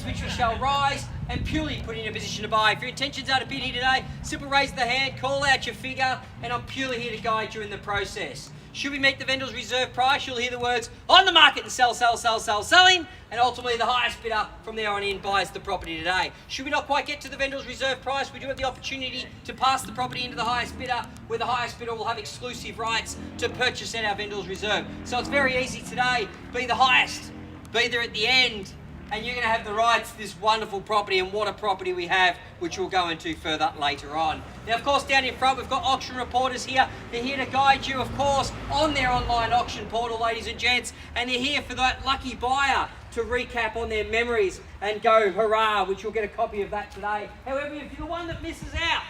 bids which we shall rise and purely put in a position to buy. If your intentions are to bid here today, simply raise the hand, call out your figure, and I'm purely here to guide you in the process. Should we meet the vendor's reserve price, you'll hear the words on the market and sell, selling, and ultimately the highest bidder from there on in buys the property today. Should we not quite get to the vendor's reserve price, we do have the opportunity to pass the property into the highest bidder, where the highest bidder will have exclusive rights to purchase at our vendor's reserve. So it's very easy today, be the highest, be there at the end, and you're going to have the rights to this wonderful property, and what a property we have, which we'll go into further later on. Now, of course, down in front, we've got auction reporters here. They're here to guide you, of course, on their online auction portal, ladies and gents, and they're here for that lucky buyer to recap on their memories and go hurrah, which you'll get a copy of that today. However, if you're the one that misses out,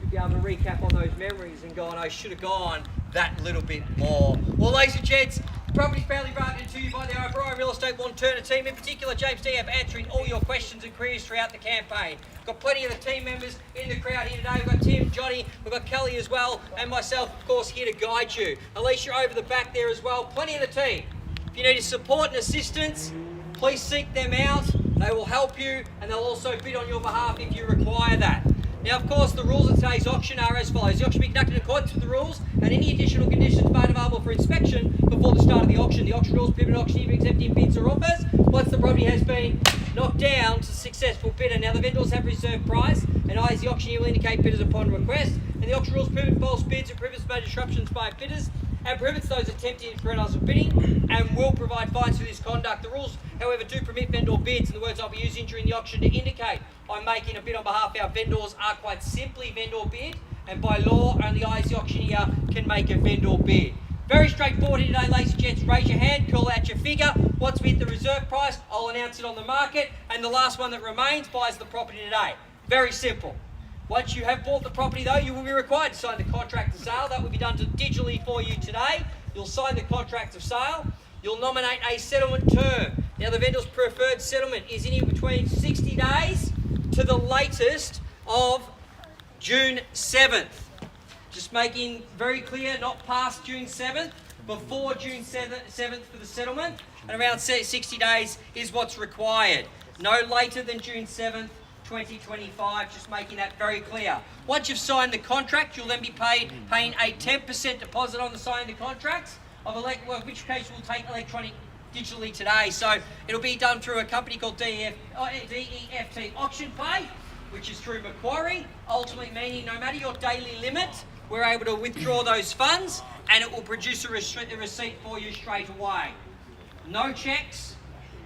you'll be able to recap on those memories and go, I should have gone that little bit more. Well, ladies and gents, property's proudly brought to you by the OBrien Real Estate Wantirna team, in particular James Diab, answering all your questions and queries throughout the campaign. We've got plenty of the team members in the crowd here today. We've got Tim, Johnny, we've got Kelly as well, and myself, of course, here to guide you. Alicia over the back there as well, plenty of the team. If you need support and assistance, please seek them out. They will help you, and they'll also bid on your behalf if you require that. Now, of course, the rules of today's auction are as follows. The auction will be conducted in accordance with the rules, and any additional conditions made available for inspection before the start of the auction. The auction rules prohibit auctioneer from accepting bids or offers once the property has been knocked down to successful bidder. Now, the vendors have reserve price, and I, as the auctioneer, will indicate bidders upon request. And the auction rules prohibit false bids and prohibits major disruptions by bidders, and prohibits those attempting to prevent us from bidding, and will provide fines for this conduct. The rules, however, do permit vendor bids, and the words I'll be using during the auction to indicate I'm making a bid on behalf of our vendors are quite simply vendor bid, and by law, only I, as the auctioneer, can make a vendor bid. Very straightforward here today, ladies and gents. Raise your hand, call out your figure. Once we hit the reserve price, I'll announce it on the market, and the last one that remains buys the property today. Very simple. Once you have bought the property, though, you will be required to sign the contract of sale. That will be done digitally for you today. You'll sign the contract of sale. You'll nominate a settlement term. Now, the vendor's preferred settlement is in between 60 days to the latest of June 7th. Just making very clear, not past June 7th, before June 7th for the settlement, and around 60 days is what's required. No later than June 7th. 2025, just making that very clear. Once you've signed the contract, you'll then be paying a 10% deposit on the signing of the contracts, which case we'll take electronic digitally today. So it'll be done through a company called DEFT Auction Pay, which is through Macquarie, ultimately meaning no matter your daily limit, we're able to withdraw those funds and it will produce a receipt for you straight away. No checks,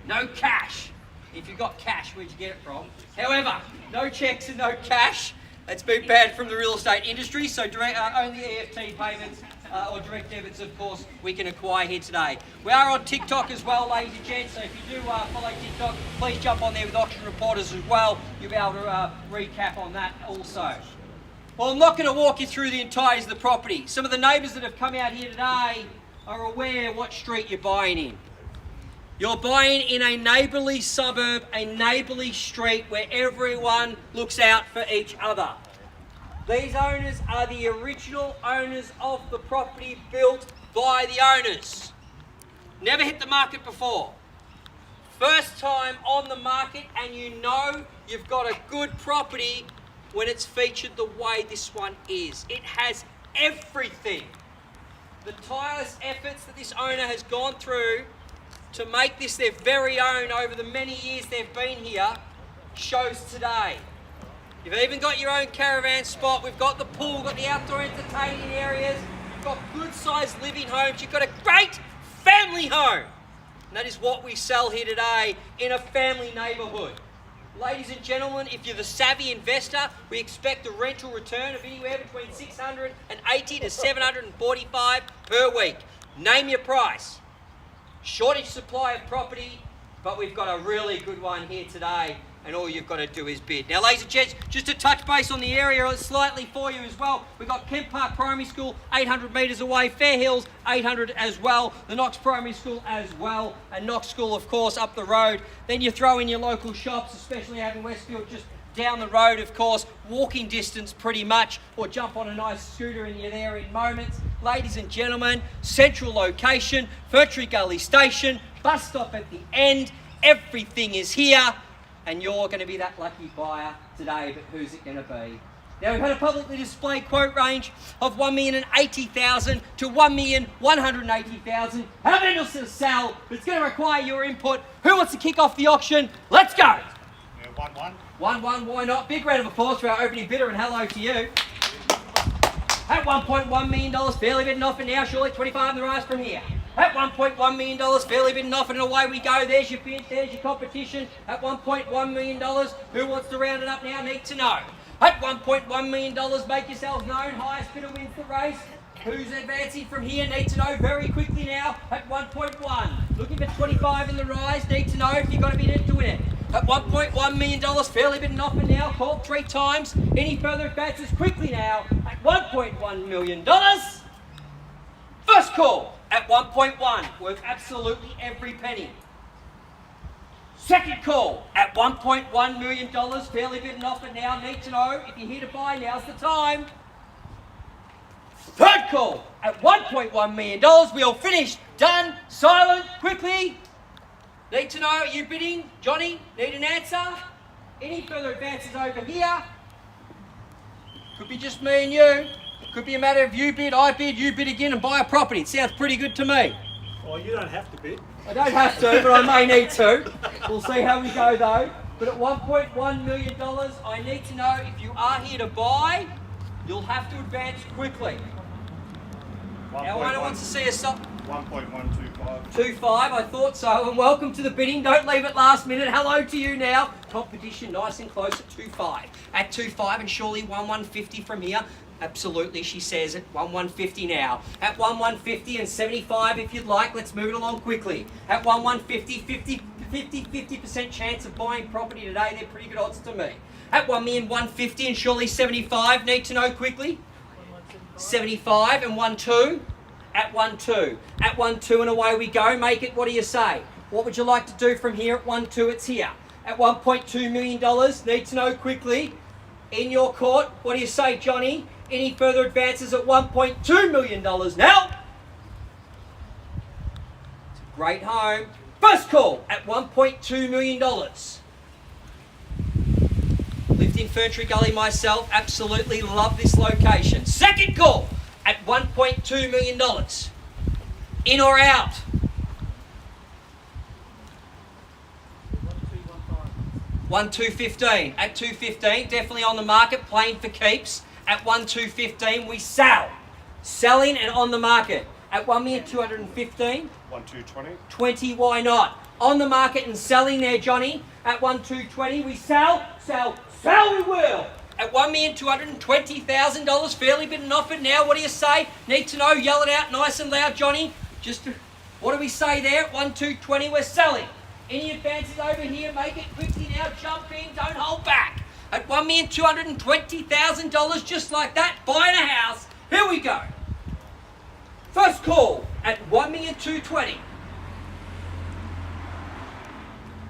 no cash. If you've got cash, where'd you get it from? However, no checks and no cash. It's been banned from the real estate industry, so only EFT payments or direct debits, of course, we can acquire here today. We are on TikTok as well, ladies and gents, so if you do follow TikTok, please jump on there with auction reporters as well. You'll be able to recap on that also. Well, I'm not going to walk you through the entirety of the property. Some of the neighbours that have come out here today are aware what street you're buying in. You're buying in a neighbourly suburb, a neighbourly street where everyone looks out for each other. These owners are the original owners of the property built by the owners. Never hit the market before. First time on the market, and you know you've got a good property when it's featured the way this one is. It has everything. The tireless efforts that this owner has gone through to make this their very own over the many years they've been here shows today. You've even got your own caravan spot. We've got the pool, we've got the outdoor entertaining areas, you've got good sized living homes, you've got a great family home. And that is what we sell here today in a family neighbourhood. Ladies and gentlemen, if you're the savvy investor, we expect a rental return of anywhere between $680 to $745 per week. Name your price. Shortage supply of property, but we've got a really good one here today, and all you've got to do is bid. Now, ladies and gents, just to touch base on the area slightly for you as well, we've got Kent Park Primary School 800 metres away, Fair Hills 800 as well, the Knox Primary School as well, and Knox School, of course, up the road. Then you throw in your local shops, especially out in Westfield, just down the road, of course, walking distance pretty much, or jump on a nice scooter and you're there in moments. Ladies and gentlemen, central location, Ferntree Gully station, bus stop at the end, everything is here. and you're going to be that lucky buyer today, but who's it going to be? Now, we've had a publicly displayed quote range of $1,080,000 to $1,180,000. How many else to sell? But it's going to require your input. Who wants to kick off the auction? Let's go! Yeah, 1-1. 1-1, why not? Big round of applause for our opening bidder, and hello to you. At $1.1 million, fairly bidden off, and now surely 25 on the rise from here. At $1.1 million, fairly bidden off, and away we go. There's your bid, there's your competition. At $1.1 million, who wants to round it up now? Need to know. At $1.1 million, make yourselves known. Highest bidder wins the race. Who's advancing from here? Need to know very quickly now. At 1.1, looking for 25 in the rise. Need to know if you've got to bid it to win it. At $1.1 million, fairly bidden off, and now called 3 times. Any further advances quickly now. At $1.1 million. First call at 1.1, worth absolutely every penny. Second call at $1.1 million, fairly bidden off, and now need to know if you're here to buy, now's the time. Third call at $1.1 million, we all finished, done, silent, quickly. Need to know, are you bidding? Johnny, need an answer? Any further advances over here? Could be just me and you. Could be a matter of you bid, I bid, you bid again and buy a property. It sounds pretty good to me. Well, you don't have to bid. I don't have to, but I may need to. We'll see how we go though. But at $1.1 million, I need to know if you are here to buy, you'll have to advance quickly. Our owner wants to see us up. 1.125. 25, I thought so. And welcome to the bidding. Don't leave it last minute. Hello to you now. Competition nice and close at 2.5. At 2.5 and surely 1.150 from here. Absolutely, she says at 1.150 now. At 1.150 and 75 if you'd like. Let's move it along quickly. At 1.150, 50% chance of buying property today. They're pretty good odds to me. At 1,150 and surely 75. Need to know quickly. 75 and 1.2. At 1.2. At 1.2 and away we go. Make it, what do you say? What would you like to do from here at 1.2? It's here. At $1.2 million. Need to know quickly. In your court, what do you say, Johnny? Any further advances at $1.2 million now? It's a great home. First call at $1.2 million. Lived in Ferntree Gully myself. Absolutely love this location. Second call at $1.2 million. In or out? 1.215. At 2.15, definitely on the market, playing for keeps. At 1.215, we sell. Selling and on the market. At 1,215. 1.220. 20, why not? On the market and selling there, Johnny. At 1.220, we sell, we will. At $1,220,000, fairly bidden offered. Now, what do you say? Need to know, yell it out nice and loud, Johnny. What do we say there? At 1.220, we're selling. Any advances over here? Make it quickly now. Jump in. Don't hold back. At $1,220,000, just like that, buying a house. Here we go. First call at $1,220,000.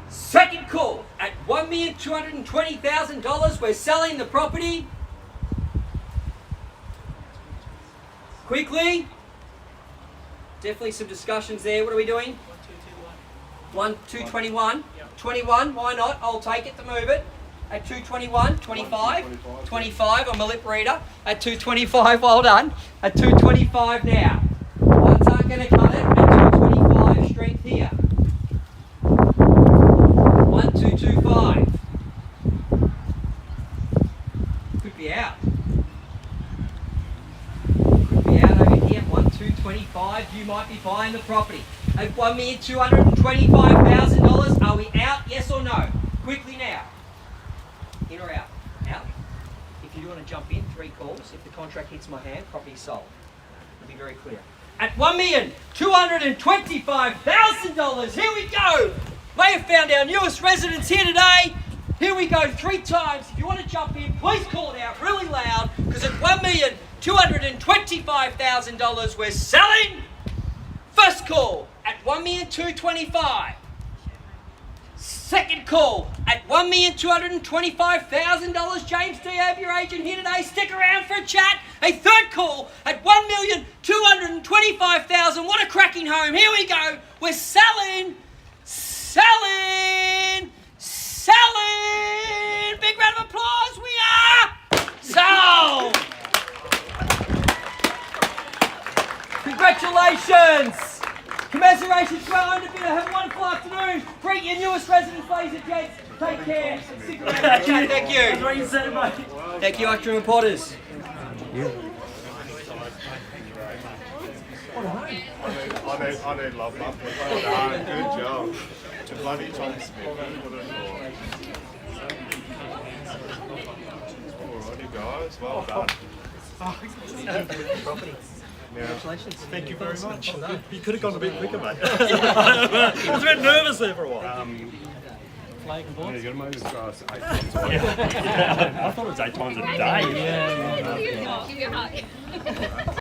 Second call at $1,220,000. We're selling the property. Quickly. Definitely some discussions there. What are we doing? 221. 21, why not? I'll take it to move it. At 221, 25, 25, I'm a lip reader. At 225, well done. At 225 now. Ones aren't going to cut it. At 225, strength here. 1225. Could be out. Could be out over here. 1225, you might be buying the property. At $1,225,000, are we out? Yes or no? Quickly now. In or out? Out. If you do want to jump in, 3 calls. If the contract hits my hand, property sold. It'll be very clear. At $1,225,000, here we go. May have found our newest residents here today. Here we go, 3 times. If you want to jump in, please call it out really loud, because at $1,225,000, we're selling. First call at $1,225,000. Second call at $1,225,000. James Diab, your agent here today. Stick around for a chat. A third call at $1,225,000. What a cracking home. Here we go. We're selling, selling, selling. Congratulations! Commiserations to our underbidder. Have a wonderful afternoon. Greet your newest residents, ladies and gents. Take care. Stick around. Thank you. That's what you said, mate. Thank you, Oxford reporters. I need love, love. Well done, good job. To bloody Tom Smith. Alrighty, guys, well done. Congratulations. Thank you very much. You could have gone a bit quicker, mate. I was a bit nervous there for a while. Yeah, you got to move as fast 8 times a week. I thought it was 8 times a day. Give you a hug.